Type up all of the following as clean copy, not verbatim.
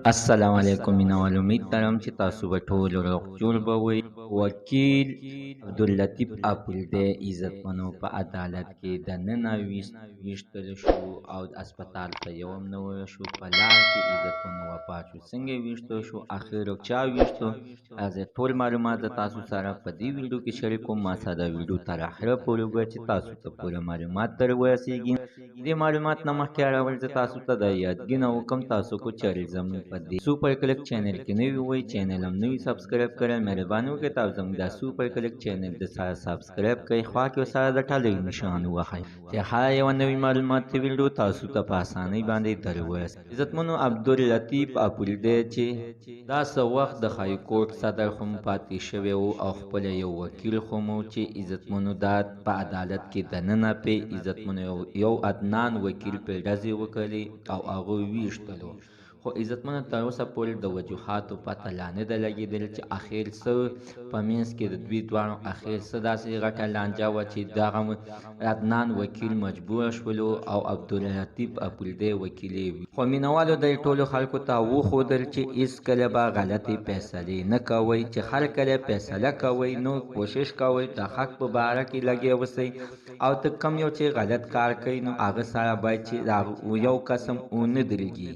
السلام علیکم مینوال امید لرم چې تاسو به ټول روغ جوړ به وئ. وکیل عبداللطیف اپلدی عزتمنو په عدالت کې دننه ویشتل شو او اسپتال ته یو هم نه شو، په لار کې عزتمنو وفات شو. څنګه ویشتل شو، آخر چا ویشتو، راځئ ټول معلومات د تاسو سره په دې ویډیو کې شریک کوم. ما سره د ویډیو تر اخره پورې وګورئ چې تاسو ته پوره معلومات در ورسیږي. دې معلومات نه مخکې اړول زه تاسو ته د یادګینه وکم تاسو کو چارې زموږ په دې سوپر کلک چینل کې نوی وئ، چینل هم نوی سبسکرایب کړئ. مهرباني وکړئ تاسو زموږ د سوپر کلک چینل د سره سبسکرایب کړئ، خوا کې ورسره د ټلۍ نښان ووهئ چې هر یوه نوې معلوماتي ویډیو تاسو ته په اسانۍ باندې در ورسي. عزتمنو عبداللطیف اپلدی چې دا څه وخت د های کورټ صدر هم پاتې شوی و او خپل یو وکیل هم و چې عزتمنو دا په عدالت کې دننه پې عزتمنو یو عدنان وکیل پې ډزې وکړلې او هغوی ویشتلو. خو عزتمنو تر اوسه پورې د وجوهاتو پته لا نه ده لګېدلې چې اخر څه په منځ کې د دوی دواړو اخر څه داسې غټه لانجه وه چې دغه عدنان وکیل مجبور شولو او عبداللطیف اپلدی وکیلې وي. خو مینوالو د ټولو خلکو ته وښودل چې هېڅکله به غلطې فیصلې نه کوئ، چې هر کله فیصله کوئ نو کوشش کوئ د حق په باره کې لګیا اوسئ او ته کم یو چې غلط کار کوي نو هغه سره باید چې یو قسم ونه درېږي.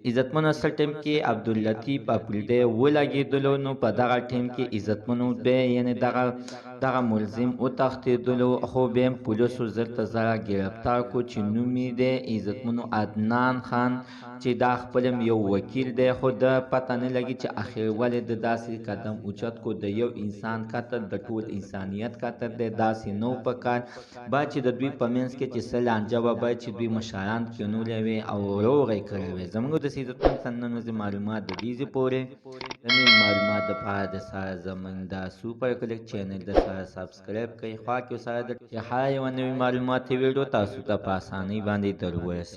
عزتمنو اصل ټیم کې عبداللطیف اپلدی ولګېدلو نو په دغه ټیم کې عزتمنو بیا یعنې دغه ملزم وتښتېدلو، خو بیا هم پولیسو زر ته زره ګرفتار کړو چې نوم یې دی عزتمنو عدنان خان چې دا خپل یو وکیل دی. خو د پته نه لګي چې اخر ولې د داسې قدم اوچت کو. د یو انسان قتل د ټول انسانیت قتل دی، داسې نو پکار باید چې د دوی په منځ کې چې څه لانجه وه باید چې دوی مشران کینولې وي او روغ یې کړی وي. زموږ د عزتمن سننوزي معلومات د دې پورې د نوي معلومات دپاره د سره زموږ د سوپر کلک چینل د سره سبسکرایب کړئ، خوا کې سره د هر یوه نوي معلوماتي ویډیو تاسو ته په اسانۍ باندې در ورسي.